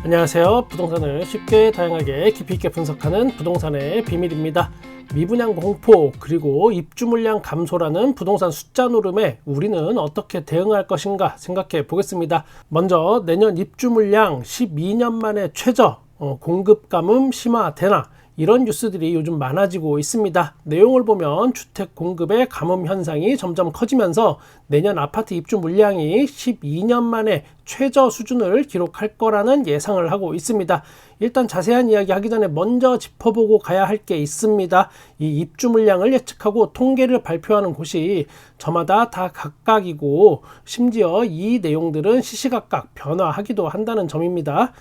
안녕하세요. 부동산을 쉽게 다양하게 깊이 있게 분석하는 부동산의 비밀입니다. 미분양 공포 그리고 입주 물량 감소라는 부동산 숫자 노름에 우리는 어떻게 대응할 것인가 생각해 보겠습니다. 먼저 내년 입주 물량 12년 만에 최저, 공급 감음 심화되나, 이런 뉴스들이 요즘 많아지고 있습니다. 내용을 보면 주택 공급의 감음 현상이 점점 커지면서 내년 아파트 입주 물량이 12년 만에 최저 수준을 기록할 거라는 예상을 하고 있습니다. 일단 자세한 이야기 하기 전에 먼저 짚어보고 가야 할 게 있습니다. 이 입주 물량을 예측하고 통계를 발표하는 곳이 저마다 다 각각이고, 심지어 이 내용들은 시시각각 변화하기도 한다는 점입니다.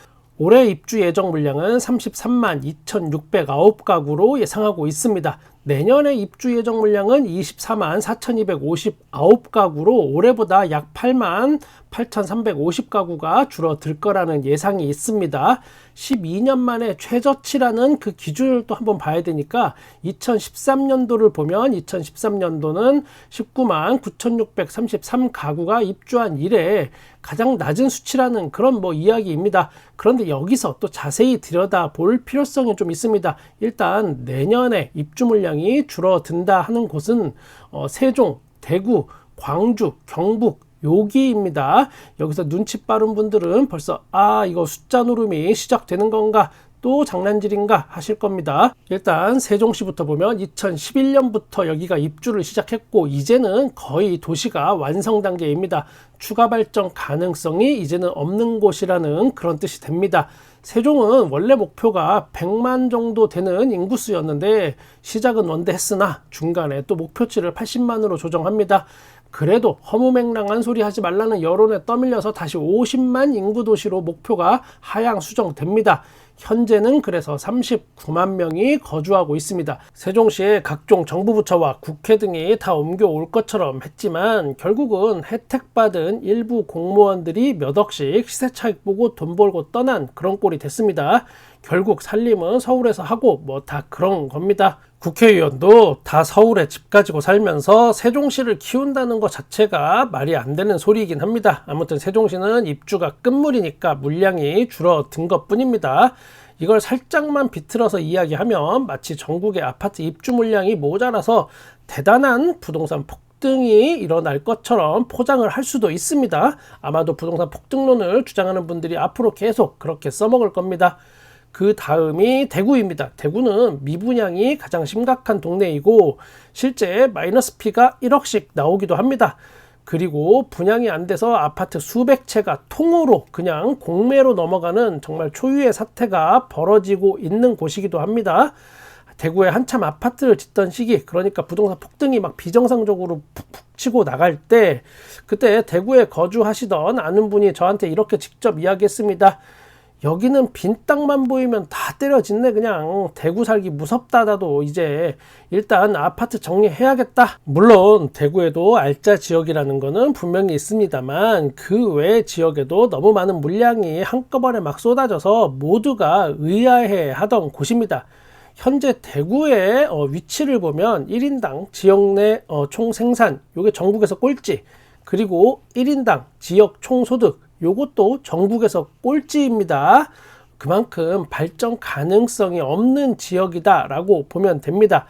올해 입주 예정 물량은 33만 2,609가구로 예상하고 있습니다. 내년에 입주 예정 물량은 24만 4,259가구로 올해보다 약 8만 8,350가구가 줄어들 거라는 예상이 있습니다. 12년 만에 최저치라는 그 기준을 또 한번 봐야 되니까 2013년도를 보면 2013년도는 19만 9,633가구가 입주한 이래 가장 낮은 수치라는 그런 이야기입니다. 그런데 여기서 또 자세히 들여다볼 필요성이 좀 있습니다. 일단 내년에 입주 물량이 줄어든다 하는 곳은 세종, 대구, 광주, 경북, 여기입니다. 여기서 눈치 빠른 분들은 벌써 이거 숫자 노름이 시작되는 건가, 또 장난질인가 하실 겁니다. 일단 세종시부터 보면 2011년부터 여기가 입주를 시작했고 이제는 거의 도시가 완성 단계입니다. 추가 발전 가능성이 이제는 없는 곳이라는 그런 뜻이 됩니다. 세종은 원래 목표가 100만 정도 되는 인구수였는데 시작은 원대했으나 중간에 또 목표치를 80만으로 조정합니다. 그래도 허무맹랑한 소리 하지 말라는 여론에 떠밀려서 다시 50만 인구 도시로 목표가 하향 수정됩니다. 현재는 그래서 39만 명이 거주하고 있습니다. 세종시에 각종 정부 부처와 국회 등이 다 옮겨올 것처럼 했지만 결국은 혜택받은 일부 공무원들이 몇 억씩 시세 차익 보고 돈 벌고 떠난 그런 꼴이 됐습니다. 결국 살림은 서울에서 하고 다 그런 겁니다. 국회의원도 다 서울에 집 가지고 살면서 세종시를 키운다는 것 자체가 말이 안 되는 소리이긴 합니다. 아무튼 세종시는 입주가 끝물이니까 물량이 줄어든 것 뿐입니다. 이걸 살짝만 비틀어서 이야기하면 마치 전국의 아파트 입주 물량이 모자라서 대단한 부동산 폭등이 일어날 것처럼 포장을 할 수도 있습니다. 아마도 부동산 폭등론을 주장하는 분들이 앞으로 계속 그렇게 써먹을 겁니다. 그 다음이 대구입니다. 대구는 미분양이 가장 심각한 동네이고 실제 마이너스 P가 1억씩 나오기도 합니다. 그리고 분양이 안 돼서 아파트 수백 채가 통으로 그냥 공매로 넘어가는 정말 초유의 사태가 벌어지고 있는 곳이기도 합니다. 대구에 한참 아파트를 짓던 시기, 그러니까 부동산 폭등이 막 비정상적으로 푹푹 치고 나갈 때, 그때 대구에 거주하시던 아는 분이 저한테 이렇게 직접 이야기했습니다. 여기는 빈 땅만 보이면 다 때려짓네. 그냥 대구 살기 무섭다. 나도 이제 일단 아파트 정리해야겠다. 물론 대구에도 알짜 지역이라는 거는 분명히 있습니다만 그 외 지역에도 너무 많은 물량이 한꺼번에 막 쏟아져서 모두가 의아해 하던 곳입니다. 현재 대구의 위치를 보면 1인당 지역 내 총 생산, 요게 전국에서 꼴찌, 그리고 1인당 지역 총 소득, 요것도 전국에서 꼴찌입니다. 그만큼 발전 가능성이 없는 지역이다 라고 보면 됩니다.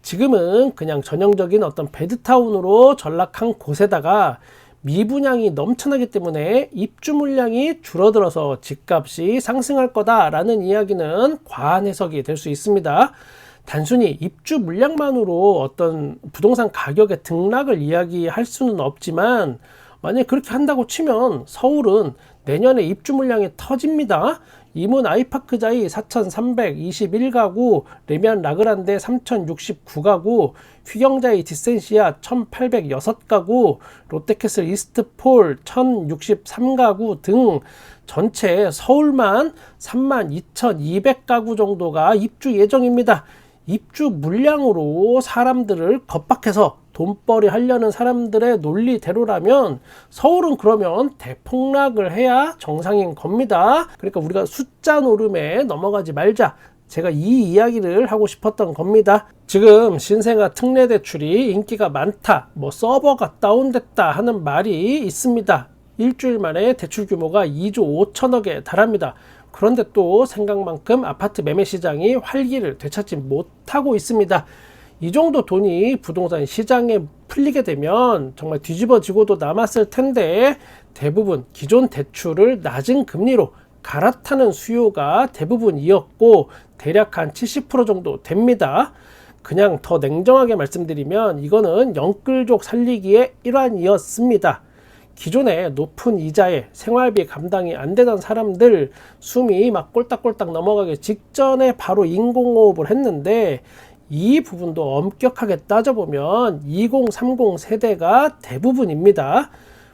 지금은 그냥 전형적인 어떤 베드타운으로 전락한 곳에다가 미분양이 넘쳐나기 때문에 입주 물량이 줄어들어서 집값이 상승할 거다라는 이야기는 과한 해석이 될 수 있습니다. 단순히 입주 물량만으로 어떤 부동산 가격의 등락을 이야기할 수는 없지만 만약에 그렇게 한다고 치면 서울은 내년에 입주 물량이 터집니다. 이문 아이파크자이 4,321가구, 레미안 라그란데 3,069가구, 휘경자이 디센시아 1,806가구, 롯데캐슬 이스트폴 1,063가구 등 전체 서울만 32,200가구 정도가 입주 예정입니다. 입주 물량으로 사람들을 겁박해서 돈벌이 하려는 사람들의 논리대로라면 서울은 그러면 대폭락을 해야 정상인 겁니다. 그러니까 우리가 숫자 노름에 넘어가지 말자. 제가 이 이야기를 하고 싶었던 겁니다. 지금 신생아 특례 대출이 인기가 많다, 서버가 다운됐다 하는 말이 있습니다. 일주일 만에 대출 규모가 2조 5천억에 달합니다. 그런데 또 생각만큼 아파트 매매 시장이 활기를 되찾지 못하고 있습니다. 이 정도 돈이 부동산 시장에 풀리게 되면 정말 뒤집어지고도 남았을 텐데, 대부분 기존 대출을 낮은 금리로 갈아타는 수요가 대부분이었고 대략 한 70% 정도 됩니다. 그냥 더 냉정하게 말씀드리면 이거는 영끌족 살리기의 일환이었습니다. 기존에 높은 이자에 생활비 감당이 안 되던 사람들, 숨이 막 꼴딱꼴딱 넘어가기 직전에 바로 인공호흡을 했는데, 이 부분도 엄격하게 따져보면 2030 세대가 대부분입니다.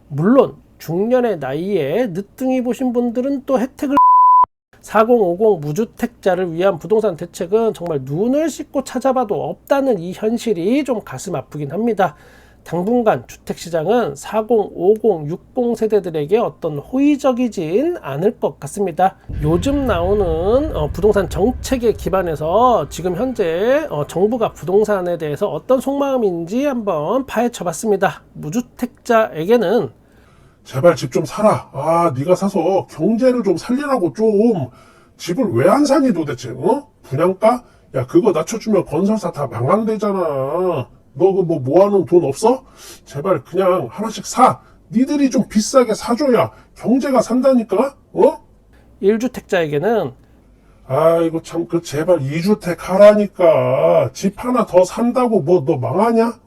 물론 중년의 나이에 늦둥이 보신 분들은 또 혜택을, 4050 무주택자를 위한 부동산 대책은 정말 눈을 씻고 찾아봐도 없다는 이 현실이 좀 가슴 아프긴 합니다. 당분간 주택시장은 40, 50, 60 세대들에게 어떤 호의적이진 않을 것 같습니다. 요즘 나오는 부동산 정책에 기반해서 지금 현재 정부가 부동산에 대해서 어떤 속마음인지 한번 파헤쳐 봤습니다. 무주택자에게는 제발 집 좀 사라. 네가 사서 경제를 좀 살리라고 좀. 집을 왜 안 사니 도대체? 분양가? 야, 그거 낮춰주면 건설사 다 망한대잖아. 너 그 뭐 모아놓은 돈 없어? 제발 그냥 하나씩 사. 니들이 좀 비싸게 사줘야 경제가 산다니까? 1주택자에게는 이거 참, 제발 2주택 하라니까. 집 하나 더 산다고 뭐 너 망하냐?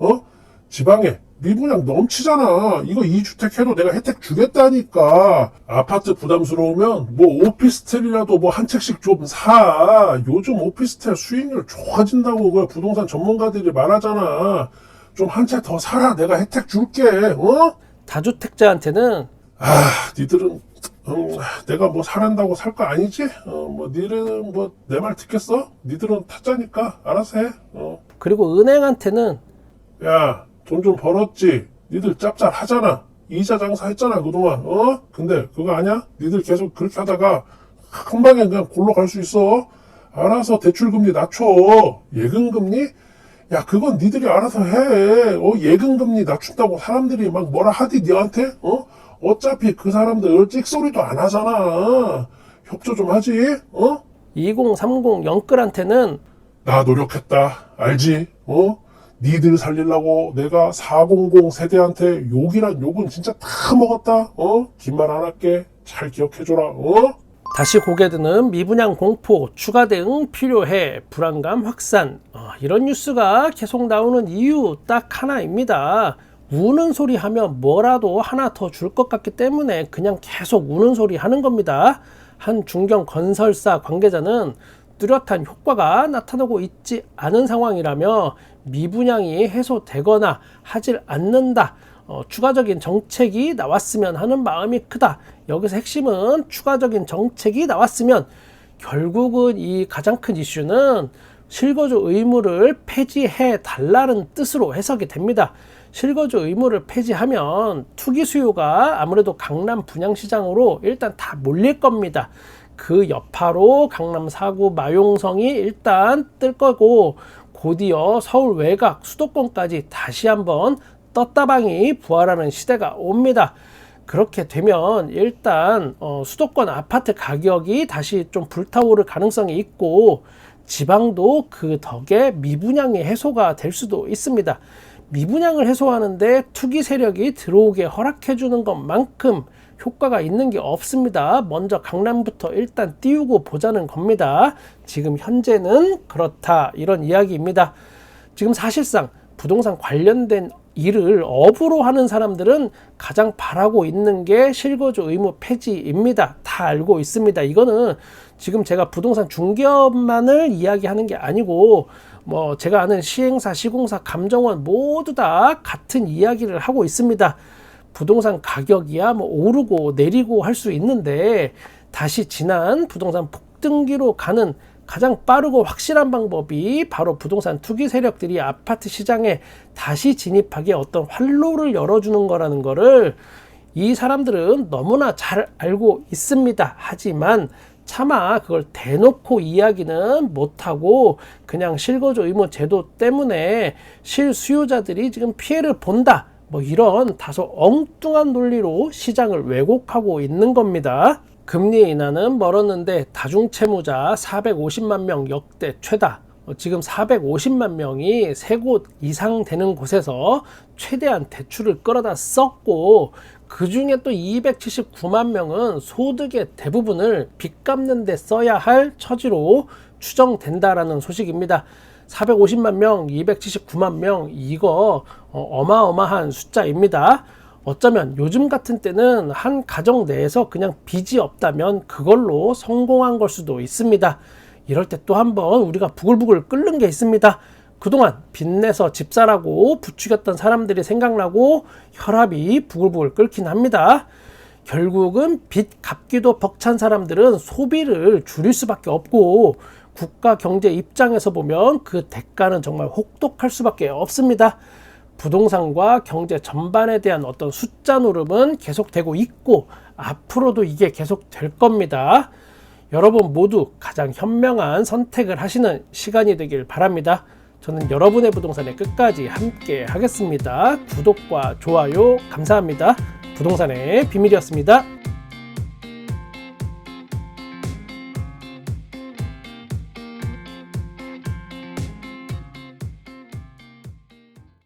지방에 미분양 넘치잖아. 이거 2주택 해도 내가 혜택 주겠다니까. 아파트 부담스러우면 뭐 오피스텔이라도 뭐 한 채씩 좀 사. 요즘 오피스텔 수익률 좋아진다고 그 부동산 전문가들이 말하잖아. 좀 한 채 더 사라. 내가 혜택 줄게. 다주택자한테는 니들은 내가 뭐 사란다고 살 거 아니지? 뭐 니들은 뭐 내 말 듣겠어? 니들은 타짜니까 알아서 해. 그리고 은행한테는 야, 돈 좀 벌었지? 니들 짭짤하잖아. 이자 장사 했잖아 그동안. 근데 그거 아냐? 니들 계속 그렇게 하다가 한 방에 그냥 골로 갈 수 있어. 알아서 대출금리 낮춰. 예금금리? 야, 그건 니들이 알아서 해. 예금금리 낮춘다고 사람들이 막 뭐라 하디 니한테? 어차피 그 사람들 찍소리도 안 하잖아. 협조 좀 하지? 2030 영끌한테는 나 노력했다. 알지? 니들 살리려고 내가 400 세대한테 욕이란 욕은 진짜 다 먹었다. 긴 말 안 할게. 잘 기억해줘라. 다시 고개 드는 미분양 공포, 추가 대응 필요해, 불안감 확산. 이런 뉴스가 계속 나오는 이유 딱 하나입니다. 우는 소리 하면 뭐라도 하나 더 줄 것 같기 때문에 그냥 계속 우는 소리 하는 겁니다. 한 중견 건설사 관계자는 뚜렷한 효과가 나타나고 있지 않은 상황이라며 미분양이 해소되거나 하질 않는다. 추가적인 정책이 나왔으면 하는 마음이 크다. 여기서 핵심은 추가적인 정책이 나왔으면, 결국은 이 가장 큰 이슈는 실거주 의무를 폐지해 달라는 뜻으로 해석이 됩니다. 실거주 의무를 폐지하면 투기 수요가 아무래도 강남 분양시장으로 일단 다 몰릴 겁니다. 그 여파로 강남 4구 마용성이 일단 뜰 거고, 곧이어 서울 외곽 수도권까지 다시 한번 떴다방이 부활하는 시대가 옵니다. 그렇게 되면 일단 수도권 아파트 가격이 다시 좀 불타오를 가능성이 있고, 지방도 그 덕에 미분양이 해소가 될 수도 있습니다. 미분양을 해소하는데 투기 세력이 들어오게 허락해 주는 것만큼 효과가 있는 게 없습니다. 먼저 강남부터 일단 띄우고 보자는 겁니다. 지금 현재는 그렇다, 이런 이야기입니다. 지금 사실상 부동산 관련된 일을 업으로 하는 사람들은 가장 바라고 있는 게 실거주 의무 폐지입니다. 다 알고 있습니다. 이거는 지금 제가 부동산 중개업만을 이야기하는 게 아니고, 뭐 제가 아는 시행사, 시공사, 감정원 모두 다 같은 이야기를 하고 있습니다. 부동산 가격이야 뭐 오르고 내리고 할 수 있는데, 다시 지난 부동산 폭등기로 가는 가장 빠르고 확실한 방법이 바로 부동산 투기 세력들이 아파트 시장에 다시 진입하기에 어떤 활로를 열어주는 거라는 거를 이 사람들은 너무나 잘 알고 있습니다. 하지만 차마 그걸 대놓고 이야기는 못하고 그냥 실거주 의무 제도 때문에 실수요자들이 지금 피해를 본다, 뭐 이런 다소 엉뚱한 논리로 시장을 왜곡하고 있는 겁니다. 금리 인하는 멀었는데 다중채무자 450만 명 역대 최다. 지금 450만 명이 3곳 이상 되는 곳에서 최대한 대출을 끌어다 썼고, 그 중에 또 279만 명은 소득의 대부분을 빚 갚는 데 써야 할 처지로 추정된다라는 소식입니다. 450만 명, 279만 명, 이거 어마어마한 숫자입니다. 어쩌면 요즘 같은 때는 한 가정 내에서 그냥 빚이 없다면 그걸로 성공한 걸 수도 있습니다. 이럴 때 또 한번 우리가 부글부글 끓는 게 있습니다. 그동안 빚내서 집사라고 부추겼던 사람들이 생각나고 혈압이 부글부글 끓긴 합니다. 결국은 빚 갚기도 벅찬 사람들은 소비를 줄일 수밖에 없고, 국가 경제 입장에서 보면 그 대가는 정말 혹독할 수밖에 없습니다. 부동산과 경제 전반에 대한 어떤 숫자 노름은 계속되고 있고 앞으로도 이게 계속 될 겁니다. 여러분 모두 가장 현명한 선택을 하시는 시간이 되길 바랍니다. 저는 여러분의 부동산에 끝까지 함께 하겠습니다. 구독과 좋아요 감사합니다. 부동산의 비밀이었습니다.